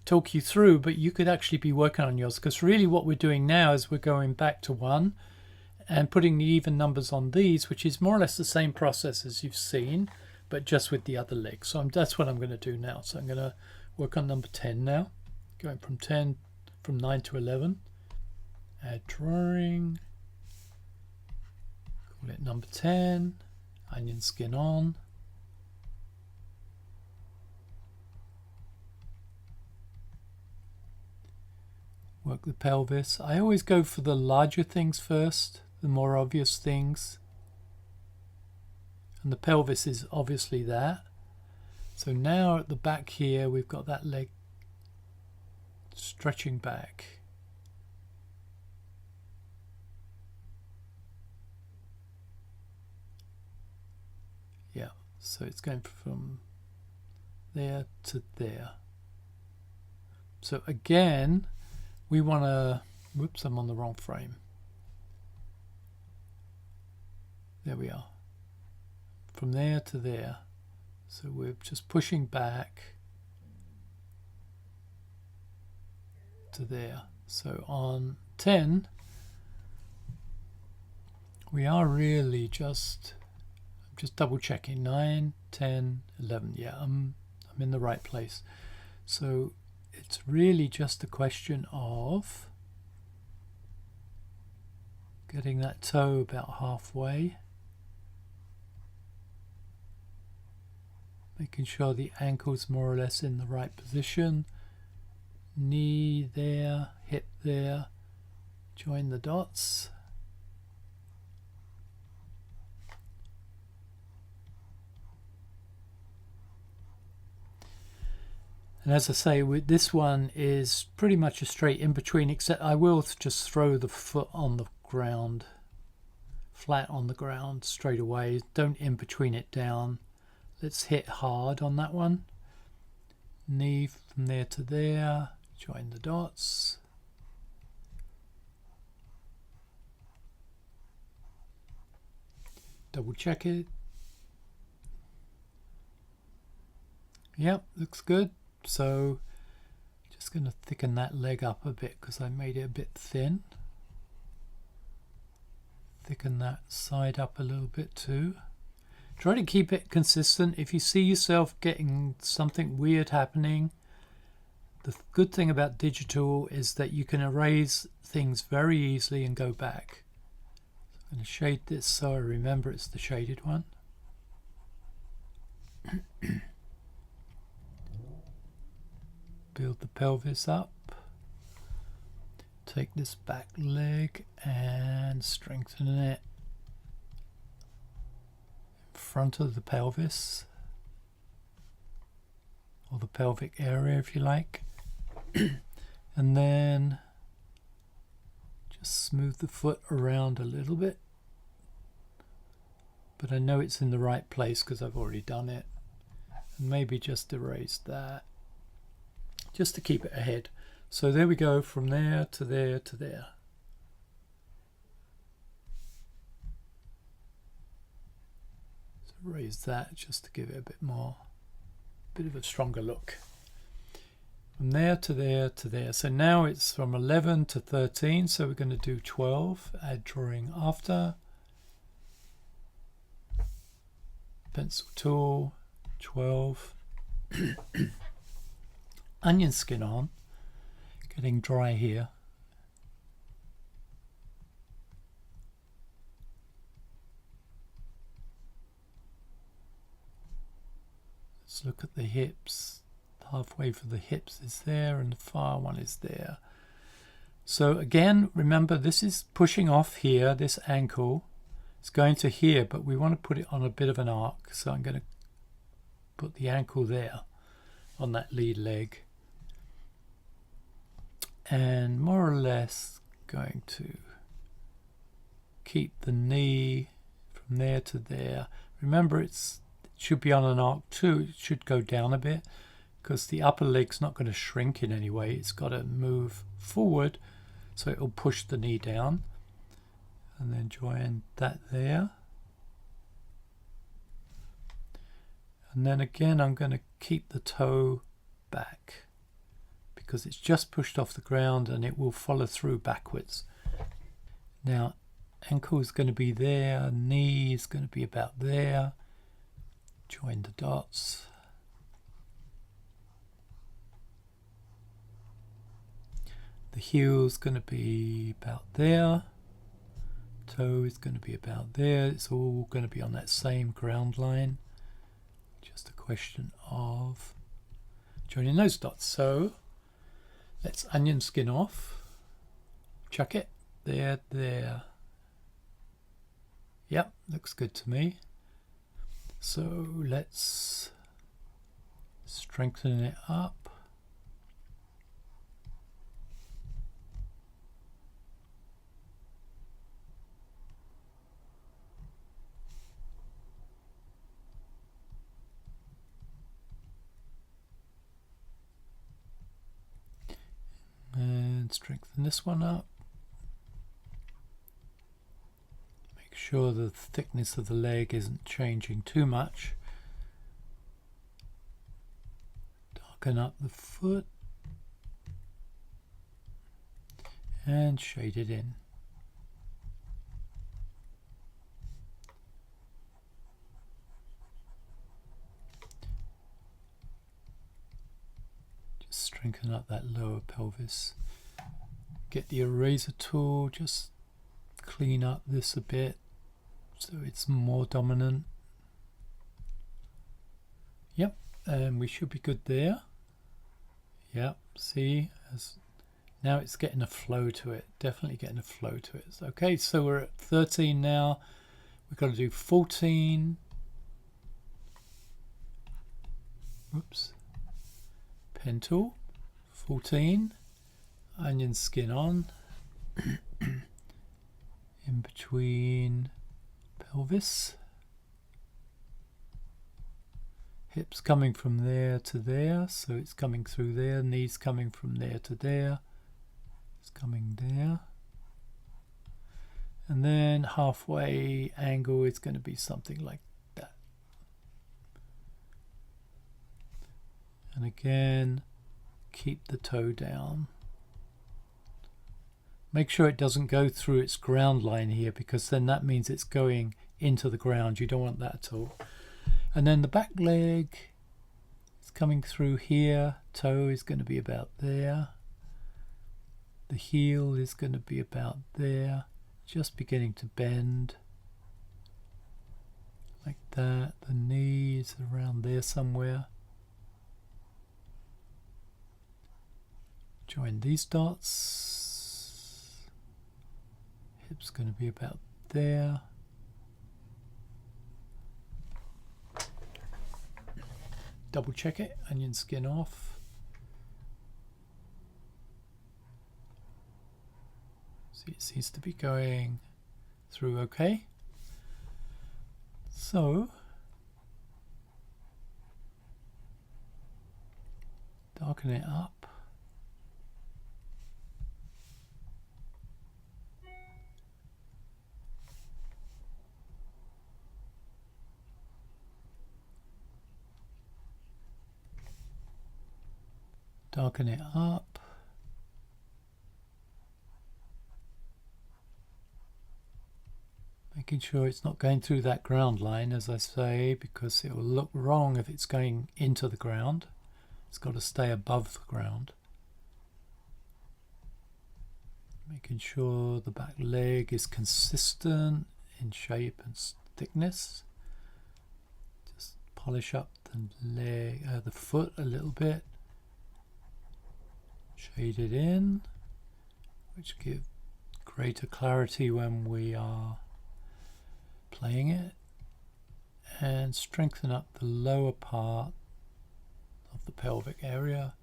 talk you through, but you could actually be working on yours, because really what we're doing now is we're going back to 1 and putting the even numbers on these, which is more or less the same process as you've seen, but just with the other leg. So that's what I'm going to do now. So I'm going to work on number 10 now, going from 9 to 11. Add drawing, call it number 10, onion skin on. Work the pelvis. I always go for the larger things first, the more obvious things. And the pelvis is obviously that. So now at the back here, we've got that leg stretching back. Yeah, so it's going from there to there. So again, we want to, whoops, I'm on the wrong frame. There we are. From there to there. So we're just pushing back to there. So on 10, we are really just double checking. 9, 10, 11. Yeah, I'm in the right place. So it's really just a question of getting that toe about halfway, making sure the ankle's more or less in the right position, knee there, hip there, join the dots. And as I say, this one is pretty much a straight in between, except I will just throw the foot on the ground, flat on the ground straight away. Don't in between it down. Let's hit hard on that one. Knee from there to there, join the dots. Double check it. Yep, looks good. So just going to thicken that leg up a bit because I made it a bit thin. Thicken that side up a little bit too. Try to keep it consistent. If you see yourself getting something weird happening, the good thing about digital is that you can erase things very easily and go back. So I'm going to shade this so I remember it's the shaded one. Build the pelvis up. Take this back leg and strengthen it in front of the pelvis, or the pelvic area if you like. And then just smooth the foot around a little bit. But I know it's in the right place because I've already done it. And maybe just erase that, just to keep it ahead. So there we go, from there to there to there. So raise that just to give it a bit more, bit of a stronger look. From there to there to there. So now it's from 11 to 13. So we're going to do 12. Add drawing after. Pencil tool. 12. Onion skin on. Getting dry here. Let's look at the hips. Halfway for the hips is there and the far one is there. So again, remember this is pushing off here, this ankle. It's going to here, but we want to put it on a bit of an arc. So I'm going to put the ankle there on that lead leg. And more or less going to keep the knee from there to there. Remember it should be on an arc too. It should go down a bit because the upper leg's not going to shrink in any way. It's got to move forward, so it'll push the knee down. And then join that there. And then again, I'm going to keep the toe back because it's just pushed off the ground and it will follow through backwards. Now, ankle is going to be there, knee is going to be about there. Join the dots. The heel is going to be about there. Toe is going to be about there. It's all going to be on that same ground line. Just a question of joining those dots. So let's onion skin off. Chuck it. There, there. Yep, looks good to me. So let's strengthen it up. And strengthen this one up. Make sure the thickness of the leg isn't changing too much. Darken up the foot and shade it in. Strengthen up that lower pelvis. Get the eraser tool, just clean up this a bit so it's more dominant. Yep, and we should be good there. Yep, see, now it's getting a flow to it, definitely getting a flow to it. Okay, so we're at 13 now. We've got to do 14. Oops. Pen tool. 14, onion skin on, in between pelvis, hips coming from there to there, so it's coming through there, knees coming from there to there, it's coming there, and then halfway angle is going to be something like that. And again, keep the toe down. Make sure it doesn't go through its ground line here, because then that means it's going into the ground. You don't want that at all. And then the back leg is coming through here. Toe is going to be about there. The heel is going to be about there. Just beginning to bend. Like that. The knee is around there somewhere. Join these dots. Hip's going to be about there. Double check it, onion skin off. See, it seems to be going through okay. So, darken it up. Darken it up. Making sure it's not going through that ground line, as I say, because it will look wrong if it's going into the ground. It's got to stay above the ground. Making sure the back leg is consistent in shape and thickness. Just polish up the leg, the foot a little bit. Shade it in, which gives greater clarity when we are playing it, and strengthen up the lower part of the pelvic area.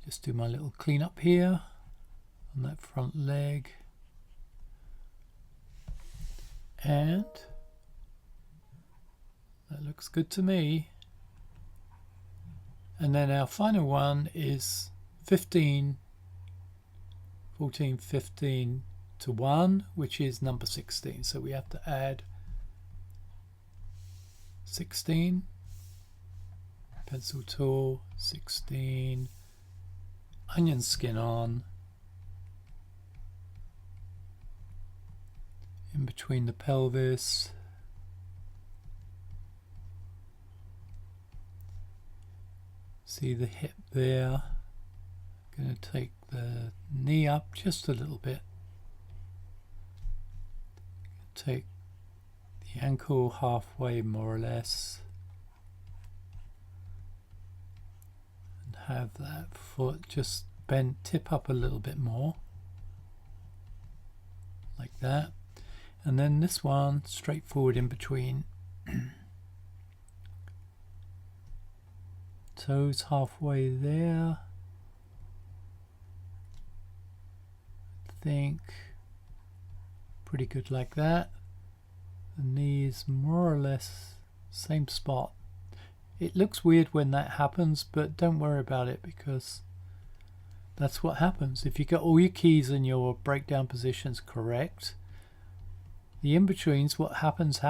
Just do my little clean up here on that front leg, and that looks good to me. And then our final one is 15, 14, 15 to 1, which is number 16. So we have to add 16, pencil tool, 16, onion skin on, in between the pelvis, see the hip there. I'm going to take the knee up just a little bit, take the ankle halfway more or less, and have that foot just bent, tip up a little bit more, like that. And then this one straightforward in between. Toes halfway there. I think pretty good like that. The knee is more or less same spot. It looks weird when that happens, but don't worry about it, because that's what happens. If you get all your keys and your breakdown positions correct, the in-betweens, what happens,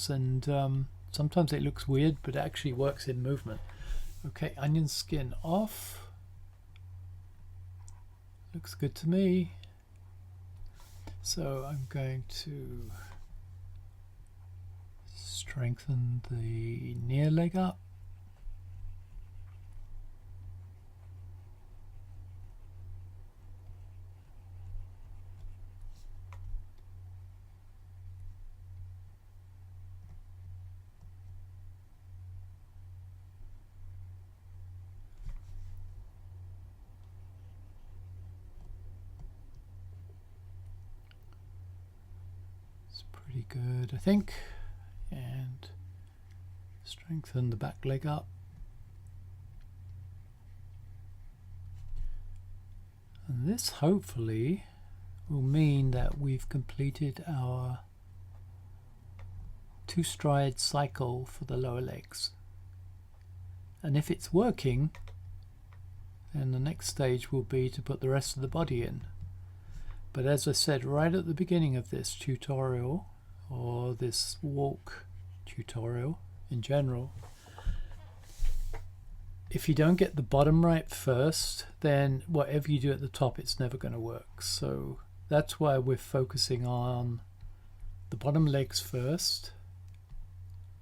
and sometimes it looks weird, but it actually works in movement. Okay, onion skin off. Looks good to me. So I'm going to strengthen the near leg up. Pretty good, I think. And strengthen the back leg up. And this hopefully will mean that we've completed our 2-stride cycle for the lower legs. And if it's working, then the next stage will be to put the rest of the body in. But as I said right at the beginning of this tutorial, or this walk tutorial in general, if you don't get the bottom right first, then whatever you do at the top, it's never going to work. So that's why we're focusing on the bottom legs first.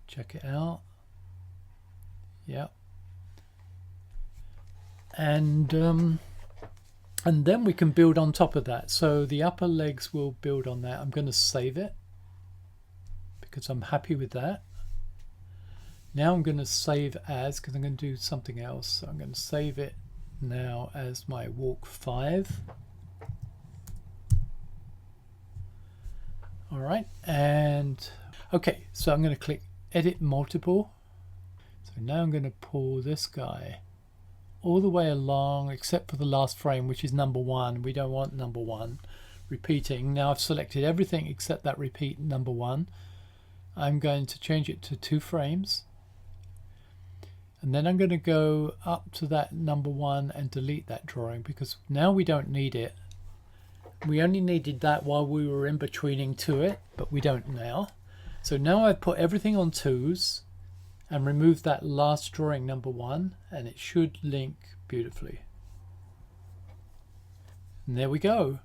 Check it out. Yeah. And then we can build on top of that. So the upper legs will build on that. I'm going to save it because I'm happy with that. Now I'm going to save as, because I'm going to do something else. So I'm going to save it now as my walk 5. All right, and okay, so I'm going to click edit multiple. So now I'm going to pull this guy all the way along except for the last frame, which is number 1. We don't want number 1 repeating. Now I've selected everything except that repeat number 1. I'm going to change it to 2 frames, and then I'm going to go up to that number 1 and delete that drawing, because now we don't need it. We only needed that while we were in betweening to it, but we don't now. So now I've put everything on 2s and removed that last drawing number 1, and it should link beautifully. And there we go.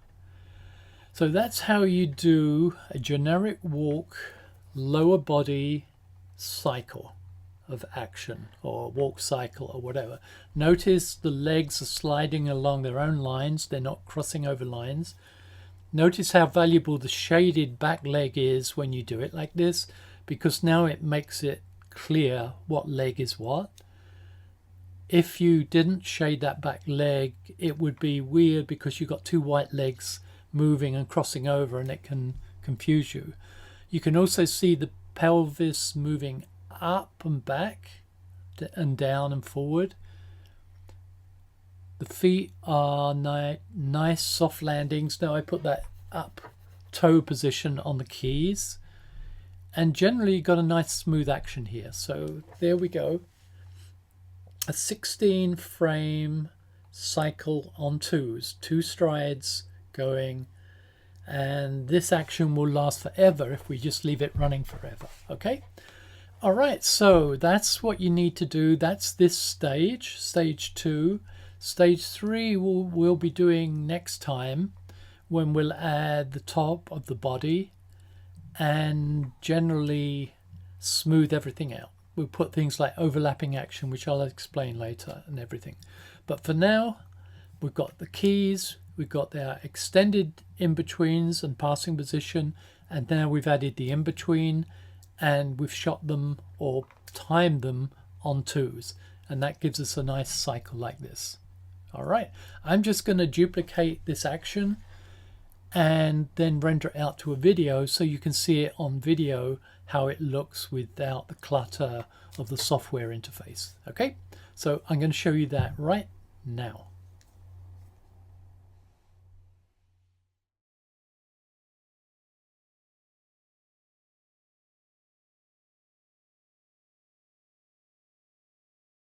So that's how you do a generic walk lower body cycle of action, or walk cycle, or whatever. Notice the legs are sliding along their own lines. They're not crossing over lines. Notice how valuable the shaded back leg is when you do it like this, because now it makes it clear what leg is what. If you didn't shade that back leg, it would be weird because you've got 2 white legs moving and crossing over, and it can confuse you. You can also see the pelvis moving up and back and down and forward. The feet are nice soft landings. Now I put that up toe position on the keys, and generally you got a nice smooth action here. So there we go. a 16 frame cycle on twos, 2 strides going, and this action will last forever if we just leave it running forever. Okay. All right, so that's what you need to do. That's this stage, stage 2. Stage 3 we'll be doing next time, when we'll add the top of the body and generally smooth everything out. We'll put things like overlapping action, which I'll explain later, and everything. But for now, we've got the keys, we've got their extended in-betweens and passing position, and now we've added the in-between, and we've shot them or timed them on twos, and that gives us a nice cycle like this. All right, I'm just going to duplicate this action and then render it out to a video so you can see it on video how it looks without the clutter of the software interface. Okay, so I'm going to show you that right now.